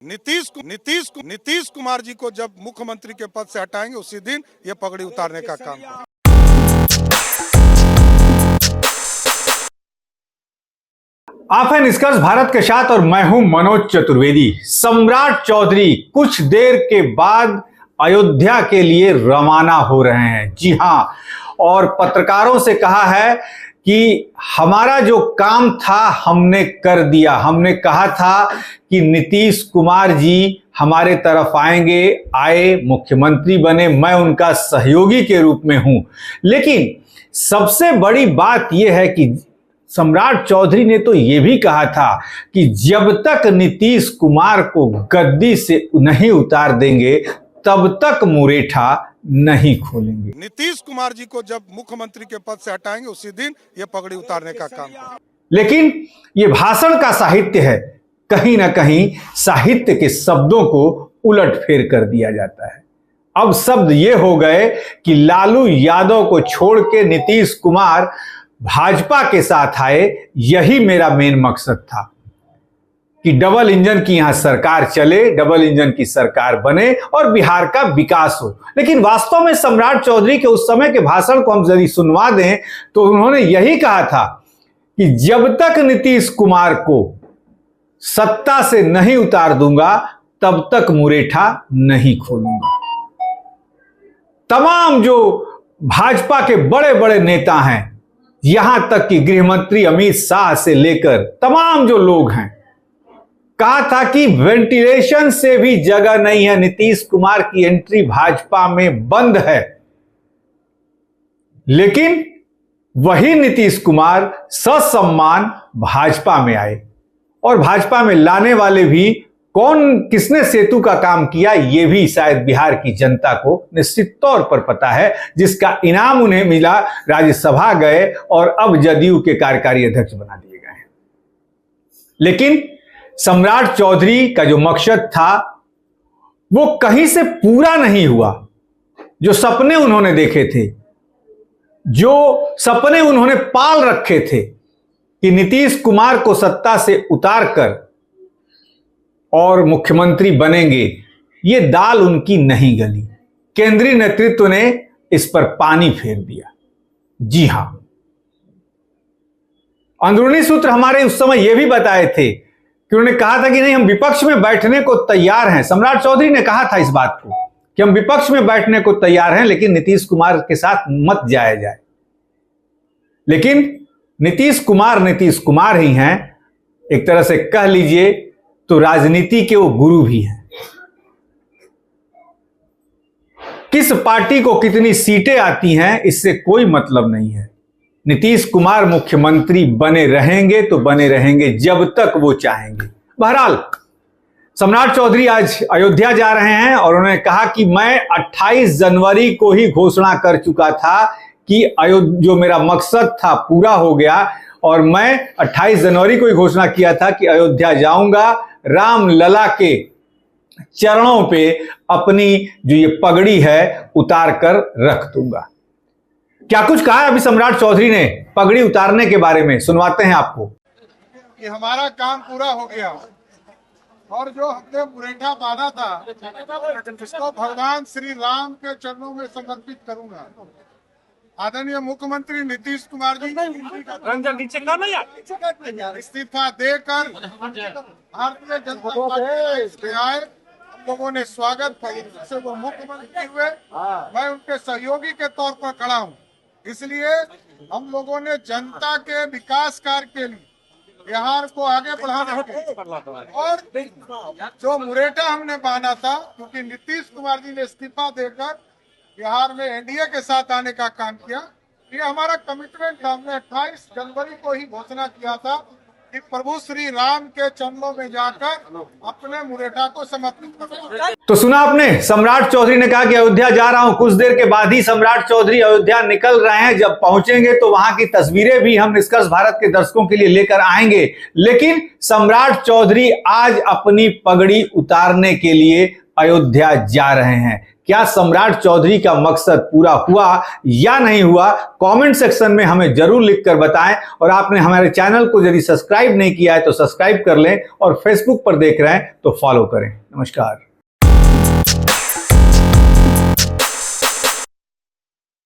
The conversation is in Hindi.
नीतीश कुमार जी को जब मुख्यमंत्री के पद से हटाएंगे उसी दिन ये पगड़ी उतारने का काम करेंगे। आप हैं निष्कर्ष भारत के साथ और मैं हूं मनोज चतुर्वेदी। सम्राट चौधरी कुछ देर के बाद अयोध्या के लिए रवाना हो रहे हैं। जी हां, और पत्रकारों से कहा है कि हमारा जो काम था हमने कर दिया। हमने कहा था कि नीतीश कुमार जी हमारे तरफ आए, मुख्यमंत्री बने, मैं उनका सहयोगी के रूप में हूं। लेकिन सबसे बड़ी बात यह है कि सम्राट चौधरी ने तो यह भी कहा था कि जब तक नीतीश कुमार को गद्दी से नहीं उतार देंगे तब तक मुरेठा नहीं खोलेंगे। नीतीश कुमार जी को जब मुख्यमंत्री के पद से हटाएंगे उसी दिन ये पगड़ी उतारने का काम करेंगे। लेकिन ये भाषण का साहित्य है, कहीं ना कहीं साहित्य के शब्दों को उलटफेर कर दिया जाता है। अब शब्द ये हो गए कि लालू यादव को छोड़ के नीतीश कुमार भाजपा के साथ आए, यही मेरा मेन मकसद था कि डबल इंजन की यहां सरकार चले, डबल इंजन की सरकार बने और बिहार का विकास हो। लेकिन वास्तव में सम्राट चौधरी के उस समय के भाषण को हम यदि सुनवा दें तो उन्होंने यही कहा था कि जब तक नीतीश कुमार को सत्ता से नहीं उतार दूंगा तब तक मुरेठा नहीं खोलूंगा। तमाम जो भाजपा के बड़े बड़े नेता हैं, यहां तक कि गृहमंत्री अमित शाह से लेकर तमाम जो लोग हैं, कहा था कि वेंटिलेशन से भी जगह नहीं है, नीतीश कुमार की एंट्री भाजपा में बंद है। लेकिन वही नीतीश कुमार ससम्मान भाजपा में आए और भाजपा में लाने वाले भी किसने सेतु का काम किया ये भी शायद बिहार की जनता को निश्चित तौर पर पता है, जिसका इनाम उन्हें मिला। राज्यसभा गए और अब जदयू के कार्यकारी अध्यक्ष बना दिए गए हैं। लेकिन सम्राट चौधरी का जो मकसद था वो कहीं से पूरा नहीं हुआ। जो सपने उन्होंने देखे थे, जो सपने उन्होंने पाल रखे थे कि नीतीश कुमार को सत्ता से उतारकर और मुख्यमंत्री बनेंगे, ये दाल उनकी नहीं गली। केंद्रीय नेतृत्व ने इस पर पानी फेर दिया। जी हां, अंदरूनी सूत्र हमारे उस समय यह भी बताए थे कि उन्होंने कहा था कि नहीं, हम विपक्ष में बैठने को तैयार हैं। सम्राट चौधरी ने कहा था इस बात को कि हम विपक्ष में बैठने को तैयार हैं, लेकिन नीतीश कुमार के साथ मत जाया जाए। लेकिन नीतीश कुमार ही हैं, एक तरह से कह लीजिए तो राजनीति के वो गुरु भी हैं। किस पार्टी को कितनी सीटें आती हैं इससे कोई मतलब नहीं है। नीतीश कुमार मुख्यमंत्री बने रहेंगे तो बने रहेंगे जब तक वो चाहेंगे। बहरहाल सम्राट चौधरी आज अयोध्या जा रहे हैं और उन्होंने कहा कि मैं 28 जनवरी को ही घोषणा कर चुका था कि जो मेरा मकसद था पूरा हो गया, और मैं 28 जनवरी को ही घोषणा किया था कि अयोध्या जाऊंगा, राम लला के चरणों पे अपनी जो ये पगड़ी है उतार कर रख दूंगा। क्या कुछ कहा है अभी सम्राट चौधरी ने पगड़ी उतारने के बारे में, सुनवाते हैं आपको। कि हमारा काम पूरा हो गया और जो हमने मुरेठा बांधा था उसको भगवान श्री राम के चरणों में समर्पित करूंगा। आदरणीय मुख्यमंत्री नीतीश कुमार जी इस्तीफा देकर भारतीय जनता पार्टी में आए, हम लोगों ने स्वागत किया से वो मुख्यमंत्री हुए। मैं उनके सहयोगी के तौर पर खड़ा हूँ, इसलिए हम लोगों ने जनता के विकास कार्य के लिए बिहार को आगे बढ़ाने के और जो मुरेठा हमने बांधा था, क्योंकि नीतीश कुमार जी ने इस्तीफा देकर बिहार में एनडीए के साथ आने का काम किया, ये हमारा कमिटमेंट था। हमने 28 जनवरी को ही घोषणा किया था कि प्रभु श्री राम के चरणों में जाकर अपने मुरेठा को समर्पित करूंगा। तो सुना आपने, सम्राट चौधरी ने कहा कि अयोध्या जा रहा हूं। कुछ देर के बाद ही सम्राट चौधरी अयोध्या निकल रहे हैं। जब पहुंचेंगे तो वहां की तस्वीरें भी हम निष्कर्ष भारत के दर्शकों के लिए लेकर आएंगे। लेकिन सम्राट चौधरी आज अपनी पगड़ी उतारने के लिए अयोध्या जा रहे हैं। क्या सम्राट चौधरी का मकसद पूरा हुआ या नहीं हुआ, कमेंट सेक्शन में हमें जरूर लिखकर बताएं। और आपने हमारे चैनल को यदि सब्सक्राइब नहीं किया है तो सब्सक्राइब कर लें, और फेसबुक पर देख रहे हैं तो फॉलो करें। नमस्कार।